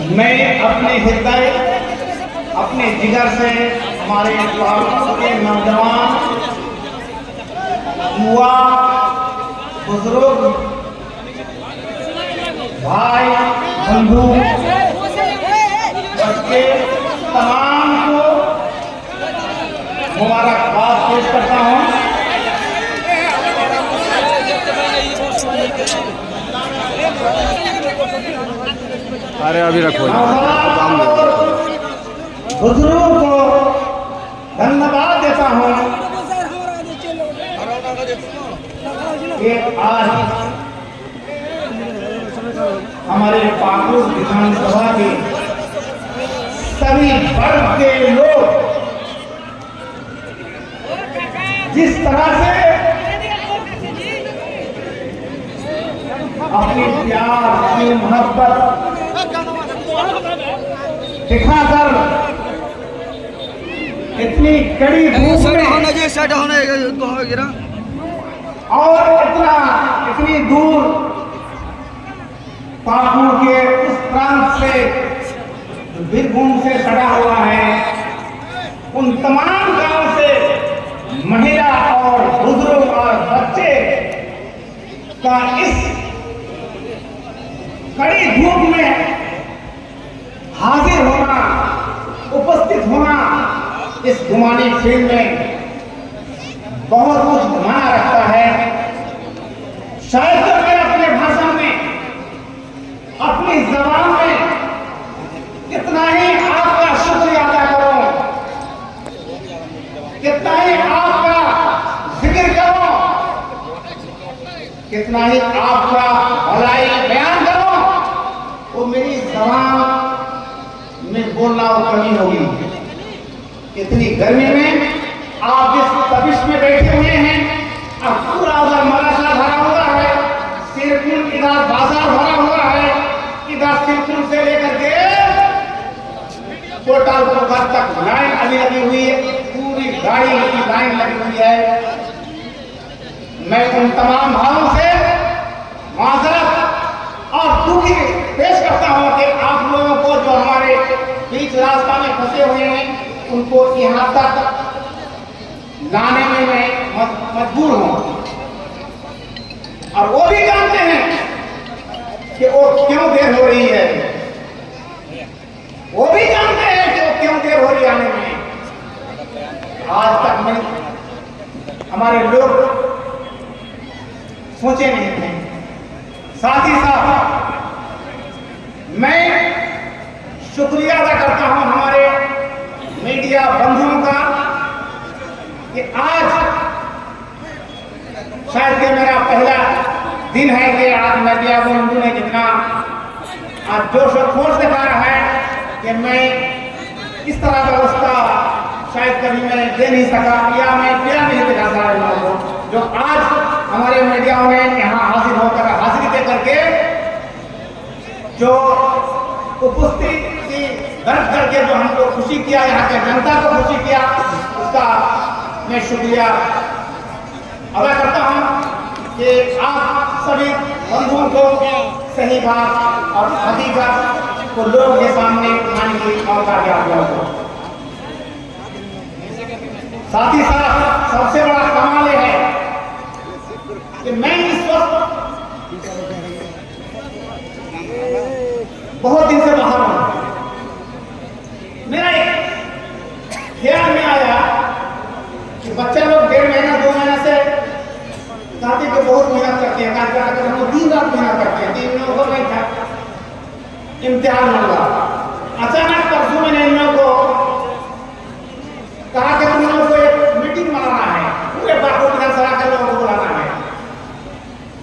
मैं अपने हृदय अपने जिगर से हमारे के नौजवान युवा बुजुर्ग भाई बंधु बच्चे तमाम को मुबारकबाद पेश करता हूँ। अरे अभी रखो बुजुर्गों को धन्यवाद देता हूँ कि आज हमारे पाकुर विधानसभा के सभी वर्ग के लोग जिस तरह से अपनी प्यार अपनी मोहब्बत दिखाकर इतनी कड़ी धूप में और इतनी दूर पाकुर के उस प्रांत से बीरभूम से सटा हुआ है, उन तमाम गांव से महिला और बुजुर्ग और बच्चे का इस कड़ी धूप में हाजिर होना, उपस्थित होना इस घुमानी फील्ड में बहुत कुछ माना रखता है। शायद तो मैं अपने भाषण में अपनी जबान में कितना ही आपका शुक्रिया अदा करूं, कितना ही आपका जिक्र करूं, कितना ही आपका भलाई बयान करूं, वो मेरी जबान में बोलना कमी होगी। इतनी गर्मी में आप इस तपिश में बैठे हुए हैं और पूरा उधर मराठा भरा हुआ है, सिरपुर इधर बाजार भरा हुआ है, इधर सिरपुर से लेकर के कोटालपुर तक लाइन अभी लगी हुई है, पूरी गाड़ी की लाइन लगी हुई है। मैं उन तमाम भाइयों से माजरत और दुखी पेश करता हूं कि आप लोगों को जो हमारे बीच रास्ता में फंसे हुए हैं उनको यहाँ तक लाने में मैं मजबूर हूं। और वो भी जानते हैं कि वो क्यों देर हो रही है, वो भी जानते हैं कि वो क्यों देर हो रही है आने में। आज तक मैं हमारे लोग सोचे नहीं थे। साथ ही साथ मैं शुक्रिया अदा करता हूं हमारे मीडिया बंधुओं का कि आज शायद कि मेरा पहला दिन है कि आज मीडिया बंधु ने जितना आज जोश और खरोश दिखाया है कि मैं इस तरह व्यवस्था शायद कभी मैं दे नहीं सका या मैं क्या नहीं दिखा सका लोगों को, जो आज हमारे मीडियाओं ने यहाँ हाजिर होकर हाजिरी दे करके जो उपस्थिति दर्ज करके जो हमको खुशी किया, यहाँ के जनता को खुशी किया, उसका मैं शुक्रिया अदा करता हूँ कि आप सभी बंधुओं को सही बात और हकीकत को लोगों के सामने उठाने की मौका दिया गया। साथ ही साथ सबसे बड़ा कमाल है कि मैं इस वक्त बहुत दिन से बाहर हूं। मेरा एक ख्याल में आया कि बच्चे लोग 1.5 महीना 2 महीना से साथी को बहुत मेहनत करते हैं, कार्य हम लोग दिन रात मेहनत करते हैं। 3 महीनों को नहीं था इम्तिहान होगा, अचानक परसों मैंने इन लोगों को कहा कि तुम लोगों को एक मीटिंग बनाना है, पूरे पाकुर विधानसभा के लोगों को बुलाना है।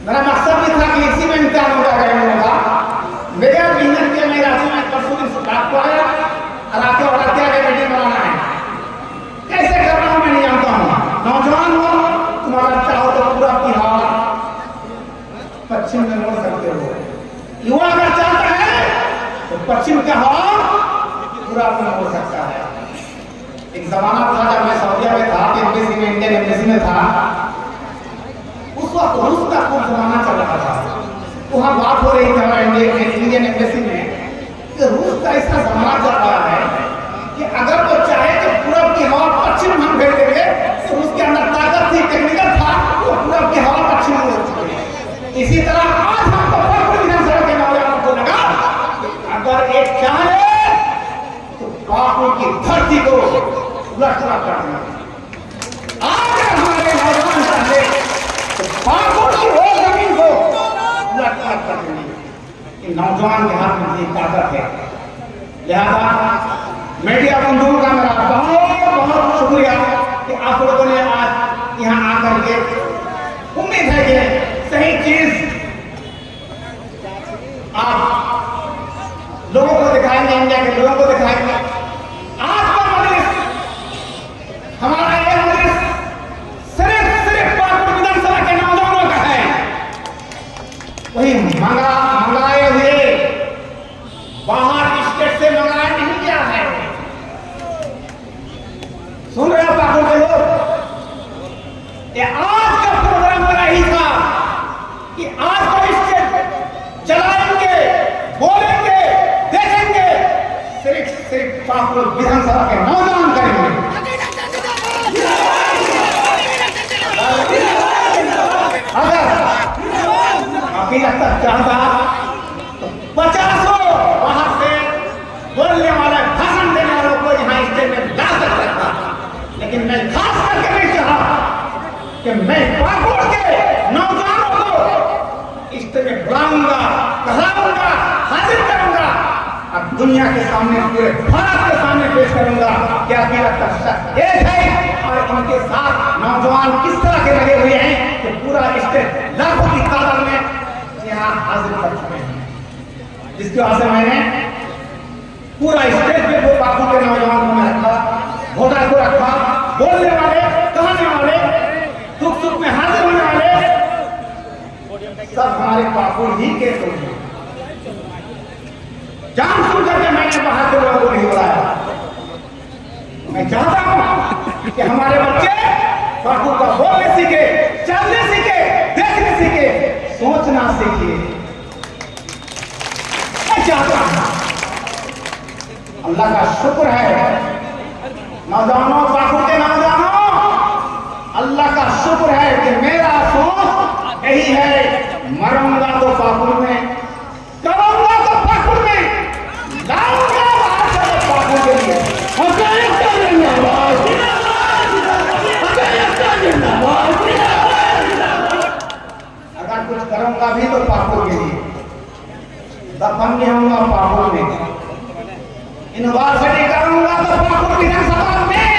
मेरा मकसद भी था कि इसी में इम्तिहान हो जाएगा इन लोगों का। मेरा मेहनत के मैं रांची में परसों दिन से बात को आया और आके ऑर्डर किया कि मीटिंग बनाना है। कैसे करना है मैं नहीं जानता हूँ। नौजवान हो तुम अगर चाहो तो पूरा बिहार पश्चिम में मोड़ सकते हो, युवा अगर चाहता है तो पश्चिम का हवा पूरा अपना हो सकता है। एक जमाना था जब मैं सऊदीया में था, एम्बेसी में, इंडियन एम्बेसी में था, उस वक्त रूस का खूब जमाना चल रहा था। वहाँ बात हो रही थी हमारे इंडियन एम्बेसी में कि रूस लड़खड़ा कर दिया। आज हमारे नौजवान चाहे तो पाकुड़ की वो जमीन को लड़खड़ा कर देंगे। नौजवान के हाथ में ये ताकत है। लिहाजा मीडिया बंधुओं का मेरा बहुत बहुत शुक्रिया कि आप लोगों ने आज यहाँ आकर के उम्मीद है कि सही चीज आप लोगों को दिखाएंगे, इंडिया के लोगों को दिखाएंगे। आज का मजलिस, हमारा ये मजलिस सिर्फ पाकुड़ विधानसभा के नौजवानों का है। वही मंगाए हुए बाहर स्टेट से मंगाया नहीं गया है। सुन रहे हो पाकुड़ के लोग? ये आज का प्रोग्राम मेरा ही था कि आज का स्टेट चलाएंगे, बोलेंगे, देखेंगे, सिर्फ पाकुड़ विधानसभा के नौजवान करेंगे। अगर अभी तक चाहता तो 50 बाहर से बोलने वाला, भाषण देने वालों को यहाँ स्टेज में ला सकता था, लेकिन मैं खास करके नहीं चाहा कि मैं पाकुड़ के नौजवानों को स्टेज में बुलाऊंगा, कहलाऊंगा, हाजिर करूंगा और दुनिया के सामने, पूरे भारत के सामने पेश करूंगा कि अभी तक एक है और उनके साथ नौजवान किस तरह के लगे हुए हैं कि पूरा स्टेज लाखों की तादाद में यहाँ हाजिर कर चुके हैं। जिसकी वजह से मैंने पूरा स्टेज पे वो पाकुड़ के नौजवान को मैं रखा, वोटर को रखा, बोलने वाले, कहने वाले, दुख सुख में हाजिर होने वाले, सब हमारे पाकुड़ ही के लोग हैं। जान सुन करके मैंने बाहर के लोगों को नहीं बुलाया। मैं चाहता हूं कि हमारे बच्चे पाकुड़ का बोलने सीखे, चलने सीखे, देखने सीखे, सोचना सीखे। मैं चाहता हूं, अल्लाह का शुक्र है नौजवानों, पाकुड़ के नौजवानों, अल्लाह का शुक्र है कि मेरा सोच यही है, मरूंगा तो पाकुड़ में, करूंगा तो पाकुड़ में, लाऊंगा बाहर से तो पाकुड़ के लिए। अगर कुछ करूंगा भी तो पाकुड़ के लिए, दफन भी होऊंगा पाकुड़ में, यूनिवर्सिटी करूंगा तो पाकुड़ विधानसभा में।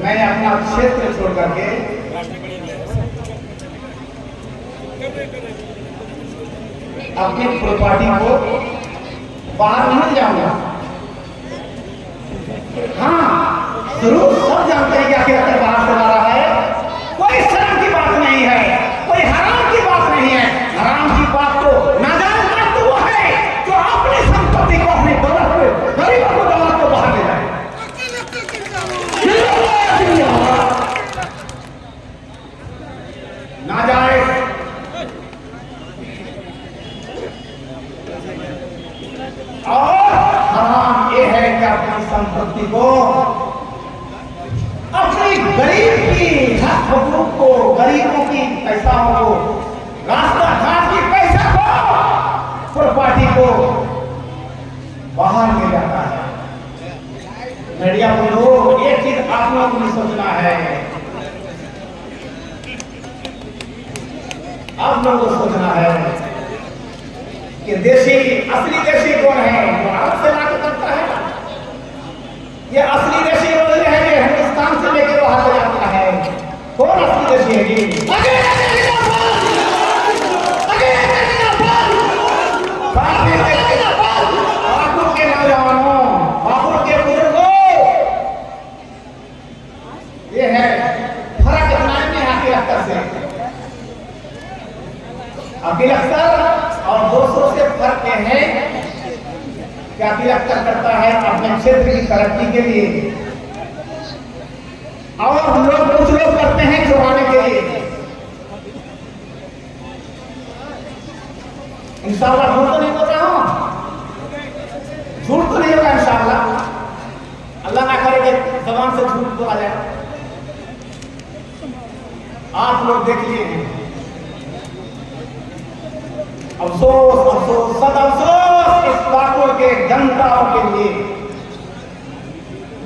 मैं अपना क्षेत्र छोड़ करके अपनी प्रॉपर्टी को बाहर नहीं जाऊंगा। हाँ, जरूर सब जानते हैं कि आखिर बाहर से ला रहा है। कोई शर्म की बात नहीं है, कोई हराम की बात नहीं है। हराम की बात तो नाजायज बात तो वो है जो अपनी संपत्ति को, अपनी दौलत को, गरीबों को, दौलत को बाहर ले जाए। नाजायज और हराम ये है कि अपनी संपत्ति को, अपनी गरीब की हक हुकूक को, गरीबों की पैसाओं को, रास्ता घाट की पैसा को, प्रॉपर्टी को बाहर ले जाता है। मीडिया को लोग एक चीज आप लोगों को भी सोचना है, आप लोगों को सोचना है कि देशी, असली देशी कौन है? जो भारत से लाके करता है, ये असली देशी वो है जो हिंदुस्तान से लेके बाहर ले जाता है। कौन असली देशी है जी? पाकुड़ के नौजवानों, पाकुड़ के बुजुर्गों, ये है फर्क इतना है अकील अख्तर से। अकील अख्तर और दूसरों से फर्क यह है कि अकील अख्तर करता है अपने क्षेत्र की तरक्की के लिए, और हम लोग कुछ लोग करते हैं छुपाने के लिए। इंशाअल्लाह झूठ तो नहीं बोल रहा हूं, झूठ तो नहीं होगा इंशाअल्लाह। अल्लाह ना करे कि जबान से झूठ बोला जाए। आप लोग देख लिए, अफसोस अफसोस सद अफसोस इस पाकुड़ के के, जनताओं के लिए।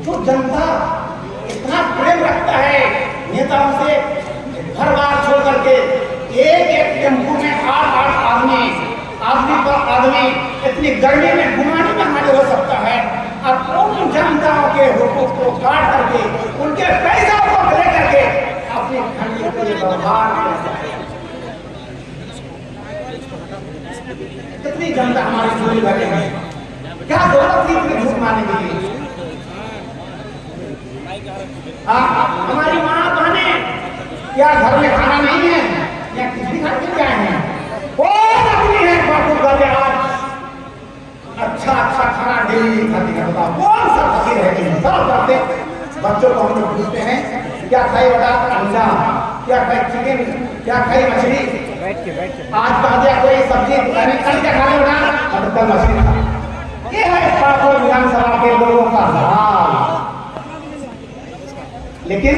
जो जनता इतना प्रेम रखता है नेताओं से, घर बार छोड़ करके एक एक टेम्पो में 8-8 आदमी पर आदमी इतनी गर्मी में घुमाने में हमारे हो सकता है, और उन जनताओं के हुकूक को काट करके, उनके पैसा को ले करके अपनी ठंडी के लिए व्यवहार करता है। कितनी जनता हमारी झोली भरे हैं, क्या जरूरत थी इतनी झूठ मारने के लिए? हमारी माँ बहने क्या घर में खाना नहीं है या किसी घर में क्या है? कौन अपनी है बापू घर में आज अच्छा खाना डेली खाती है? बताओ कौन सा फकीर है? सब करते बच्चों को हम लोग पूछते हैं क्या खाई बेटा? अंडा। क्या खाई? चिकन। क्या खाई? मछली। आज कहा दिया कोई सब्जी कल क्या खा ले बेटा? और कल मछली खा। ये है पाकुड़ विधानसभा के लोगों का हाल। लेकिन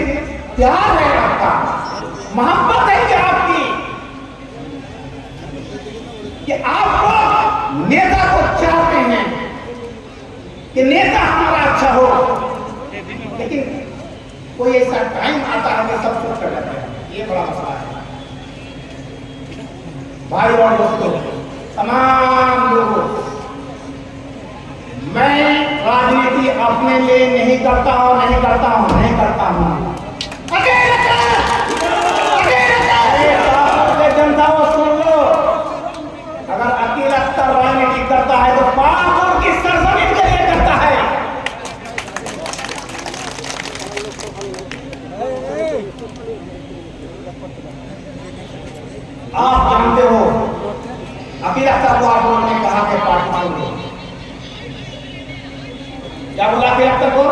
प्यार है आपका, मोहब्बत है कि आपकी, कि आप नेता को चाहते हैं कि नेता हमारा अच्छा हो, लेकिन कोई ऐसा टाइम आता है कि सब कुछ कर लेते हैं। ये बड़ा मसला है भाई और दोस्तों, तमाम लोगों, मैं राजनीति अपने लिए नहीं करता हूं, नहीं करता हूं। जनता को सुन लो, अगर अकेला अख्तर राजनीति करता है तो पाकुड़ की सरजमीन के लिए करता है। आप जानते हो अकेला अख्तर को आप लोगों ने कहा कि पार्टी छोड़ दो। क्या बोला अकेला अख्तर को?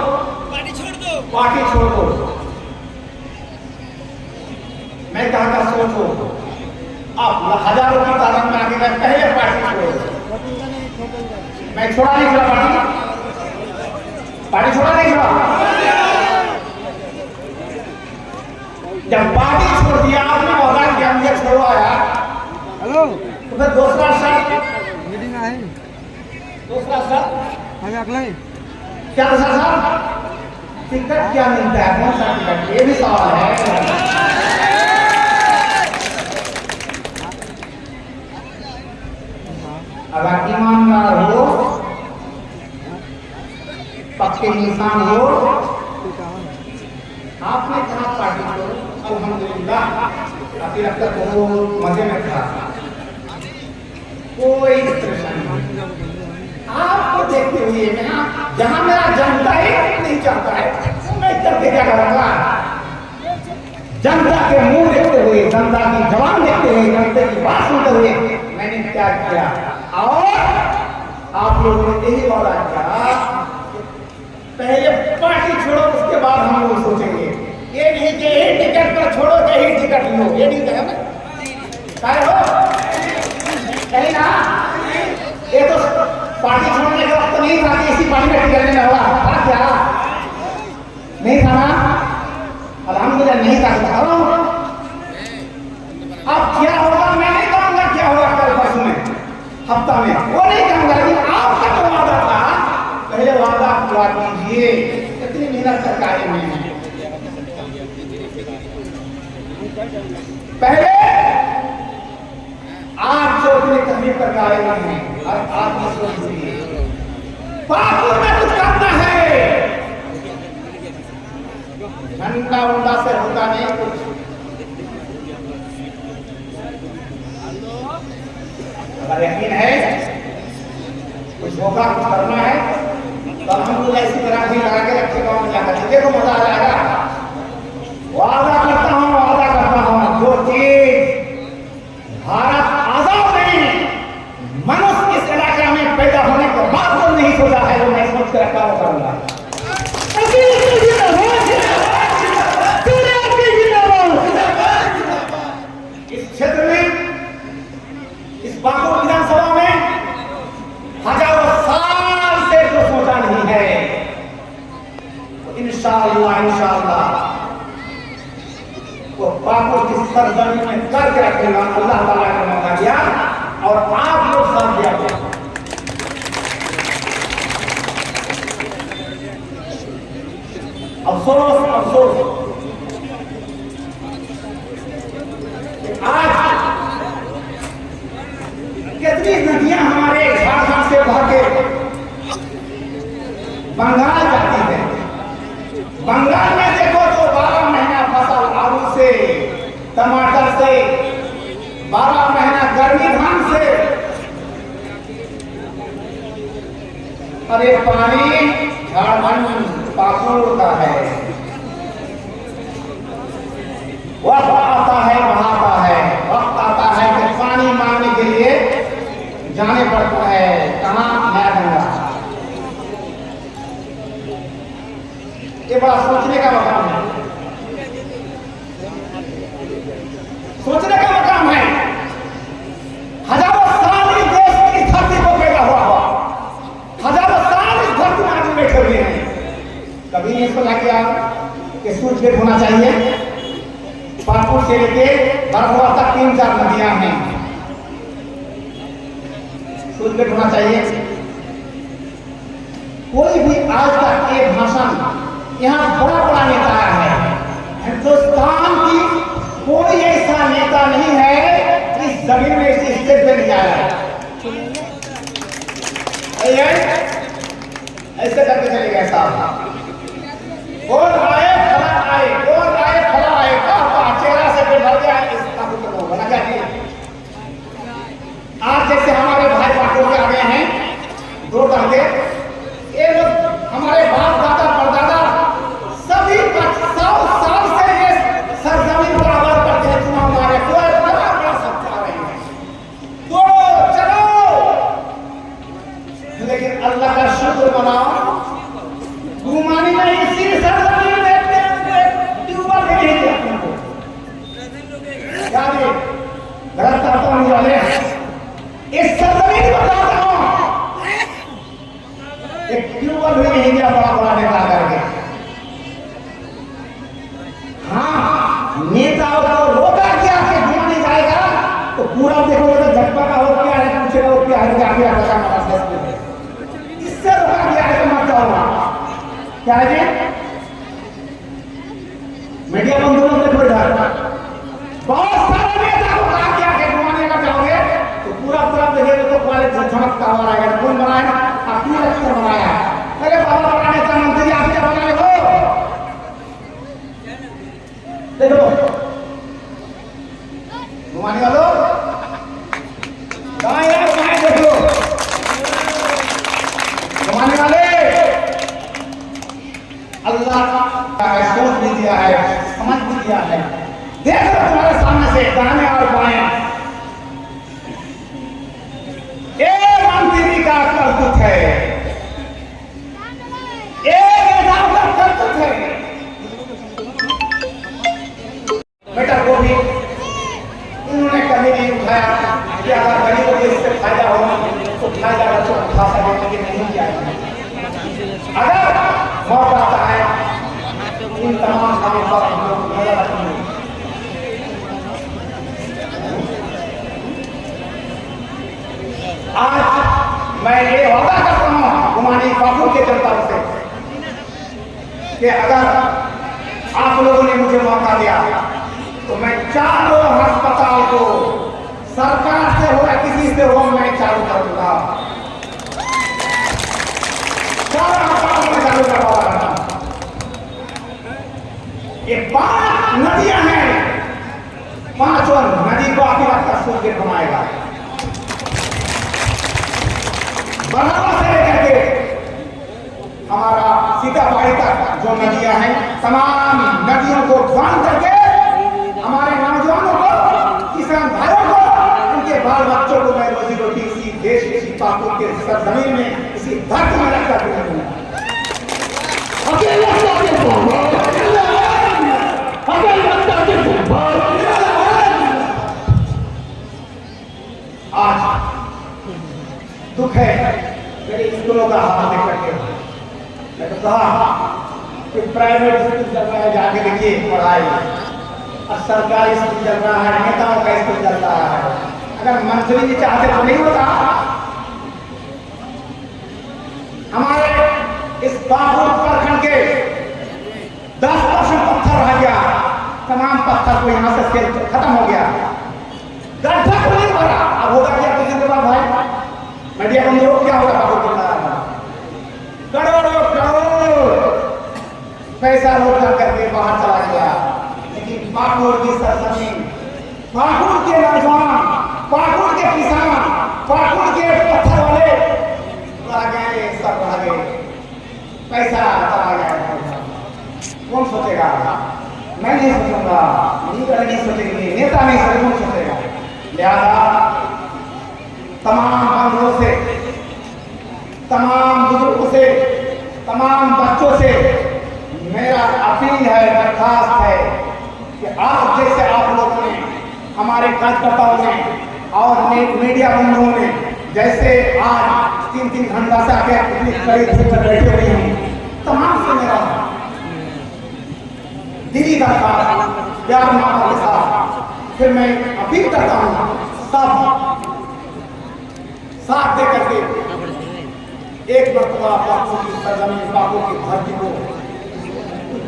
पार्टी छोड़ दो। मैं कहा था सोचो, आप हजारों की तादाद में आगे गए, पहले पार्टी छोड़ो। मैं छोड़ा नहीं, छोड़ा पार्टी छोड़ा नहीं, छोड़ा। जब पार्टी छोड़ दिया आपने, वादा किया मुझे छोड़ो आया, हेलो, तो फिर दूसरा शर्त मीटिंग आए, दूसरा शर्त हमें अगला है क्या? दूसरा शर्त टिकट क्या मिलता है? कौन सा टिकट? ये भी सवाल है। अगर ईमानदार हो, पक्के इंसान हो, आपने कहा पार्टी को, अल्हम्दुलिल्लाह अभी तक तो मजे में था, कोई परेशानी नहीं। आपको देखते हुए मैं जहां मेरा जनता ही नहीं चाहता है, तो मैं करके क्या करूंगा? जनता के मुंह देखते हुए, जनता की जवान देखते हुए, जनता की बात सुनते हुए मैंने क्या किया, और आप लोगों ने यही वादा किया पहले पार्टी छोड़ो, उसके बाद हम लोग सोचेंगे। ये नहीं कि यही टिकट पर छोड़ो, यही टिकट लो, ये नहीं कहा मैं। क्या हो कहीं ना, ये तो पार्टी छोड़ने का वक्त नहीं था कि इसी पार्टी में टिकट लेना होगा। क्या नहीं था ना? अल्हम्दुलिल्लाह नहीं था। अब क्या होगा मैं नहीं कहूंगा, क्या होगा कल परसों में, हफ्ता में, वो नहीं कहूंगा, लेकिन आपका जो वादा था पहले वादा पूरा कीजिए। कितनी मेहनत सरकारें में है, पहले आप जो इतनी तकलीफ करके आए हुए हैं, और आप ये सोच लीजिए पाकुड़ में कुछ करना है, घंटा उंडा से होता नहीं कुछ। अगर यकीन है कुछ होगा, कुछ करना है, तो अल्हम्दुलिल्लाह इसी तरह भी लगा के रखेगा, हम जाकर देखो मजा आ जाएगा। वादा करता हूं जो चीज भारत आजाद नहीं, मनुष्य इस इलाके में पैदा होने के बाद तो नहीं सोचा है, वो मैं सोच कर रखा करूंगा। इस क्षेत्र में, इस पाकुड़ विधानसभा में हजारों साल से जो सोचा नहीं है, तो इंशाअल्लाह वो पाकुड़ की सरजमीन में करके रखेगा। अल्लाह ताला का मौका दिया और आप लोग साथ दिया। कितनी नदियां हमारे झारखंड से बह के बंगाल जाती है। बंगाल में देखो तो 12 महीना फसल आलू से, टमाटर से, 12 महीना गर्मी धान से। अरे पानी झारखंड पाकुड़ का है, वक्त आता है बहाता है, वक्त आता है कि पानी मांगने के लिए जाने पड़ता है। कहाँ? नया गंगा। ये बड़ा सोचने का मकाम है, सोचने का मकाम है। हजारों साल इस देश की इस धरती को पैदा हुआ, हजारों साल इस धरती में आदमी बैठे हुए हैं। कभी नहीं सोचा क्या कि सूरज गेट होना चाहिए? पाकुड़ से लेके बरहुआ तक 3-4 नदियां हैं, सूरज गेट होना चाहिए। कोई भी आज तक एक भाषण यहाँ बड़ा बड़ा नेता है, हिंदुस्तान की कोई ऐसा नेता नहीं है इस जमीन में इस स्टेज पे नहीं आया है। ऐसे करके चले गए साहब। कौन आए फला आए, कौन आए फला आए, चेहरा से पेट भर गया इस काबू को बना क्या किया। आज जैसे हमारे भाई पाकुड़ के आ गए हैं 2 दंगे, ये लोग हमारे बाप दादा परदादा सभी 100 साल से ये सरजमीन पर आबाद करते हैं। चुनाव मारे कोई बड़ा बड़ा सब खा रहे हैं, तो चलो। लेकिन अल्लाह का शुक्र मनाओ, गुमानी में इसी सरजमीन में ट्यूबवेल नहीं दिया आपको। याद है गलत करता हूँ वाले इस सरजमीन को बताता हूँ, एक ट्यूबवेल भी नहीं दिया बड़ा बड़ा नेता करके। हाँ, नेताओं को रोका क्या कि गुमानी जाएगा तो पूरा देखोगे तो झटपा का हो क्या है, पूछेगा वो क्या है, आगे आता है। इससे रोका गया है तो मत जाओ। क्या है जी? मीडिया बंधुओं से कोई डर, बहुत सारे नेता को कहा गया कि घुमाने का चाहोगे तो पूरा तरफ देखेंगे तो कॉलेज झमकता हुआ रहेगा। कौन बनाया? अपनी अक्सर बनाया। अरे बाबा बड़ा नेता मंत्री आप क्या बनाए हो? देखो घुमाने वालों दाएं देख लो, घुमाने वाले अल्लाह का सोच भी दिया है, समझ भी दिया है। देख लो तुम्हारे सामने से दाएं और बाएं, एक मंत्री का करतूत है, एक नेता का करतूत है। बेटा को भी उन्होंने कभी नहीं उठाया कि अगर गरीबों को इससे फायदा होगा तो फायदा बच्चों को उठा सके, लेकिन नहीं किया। अगर मौका आता है इन तमाम कामों पर हम लोग नजर रखेंगे। आज मैं ये वादा करता हूँ गुमानी पाकुड़ के जनता से कि अगर आप लोगों ने मुझे मौका दिया तो मैं चारों अस्पताल को सरकार से हो या किसी से हो मैं चालू कर दूंगा। चारों अस्पताल में चालू करवा। ये 5 नदियां हैं, 5 नदी को आपकी बात का सूर्य बनाएगा। बरहुआ से लेकर के हमारा सीताबाड़ी तक जो नदियां हैं, तमाम नदियों को बांध करके हमारे नौजवानों को, किसान भाइयों को, उनके बाल बच्चों को मैं रोजी रोटी इसी देश के, इसी पाकुड़ के सरजमीन में, इसी धरती में रखकर दूंगा। आज दुख है मेरे स्कूलों का हाल देख करके। मैं तो कहा कि प्राइवेट स्कूल चल रहा है, जाके देखिए पढ़ाई, और सरकारी स्कूल चल रहा है, नेताओं का स्कूल चल रहा है। अगर मंत्री जी चाहते तो नहीं होता। हमारे इस पाकुड़ प्रखंड के 10% पत्थर रह गया, तमाम पत्थर को यहाँ से खत्म हो गया, गड्ढा को नहीं भरा। अब होगा क्या कुछ दिन के बाद भाई मैं नहीं सोचूंगा, लीडर नहीं सोचेंगे, नेता नहीं सोचेगा। लिहाजा तमाम बंधुओं से, तमाम बुजुर्गों से, तमाम बच्चों से मेरा अपील है, दरखास्त है कि आज जैसे आप लोगों ने, हमारे कार्यकर्ताओं ने और मीडिया बंधुओं ने जैसे आज 3-3 घंटा से आके करीब बैठे हुए हैं, तमाम से मेरा दिली दरखास्त प्यार मोहब्बत के साथ फिर मैं अपील करता हूँ, सब साथ दे करके एक मरतबा बापू की सरजमीन, बापू की धरती को,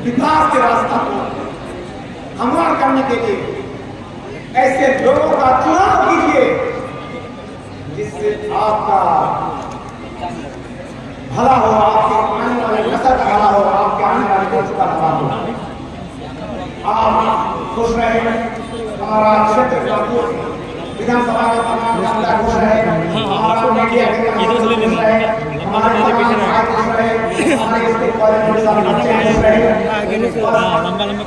विकास के रास्ता को हमवार करने के लिए ऐसे लोगों का चुनाव कीजिए जिससे आपका भला हो, आपके आने वाले नस्ल का भला हो, आपके आने वाले देश का भला हो। आप खुश रहे, हमारा क्षेत्र विधानसभा का तमाम जनता खुश रहे, हमारा मीडिया के खुश रहे, हमारे खुश रहे, हमारे स्टेट कॉलेज खुश रहे।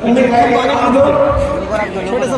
उम्मीद है कि आप लोग छोटे से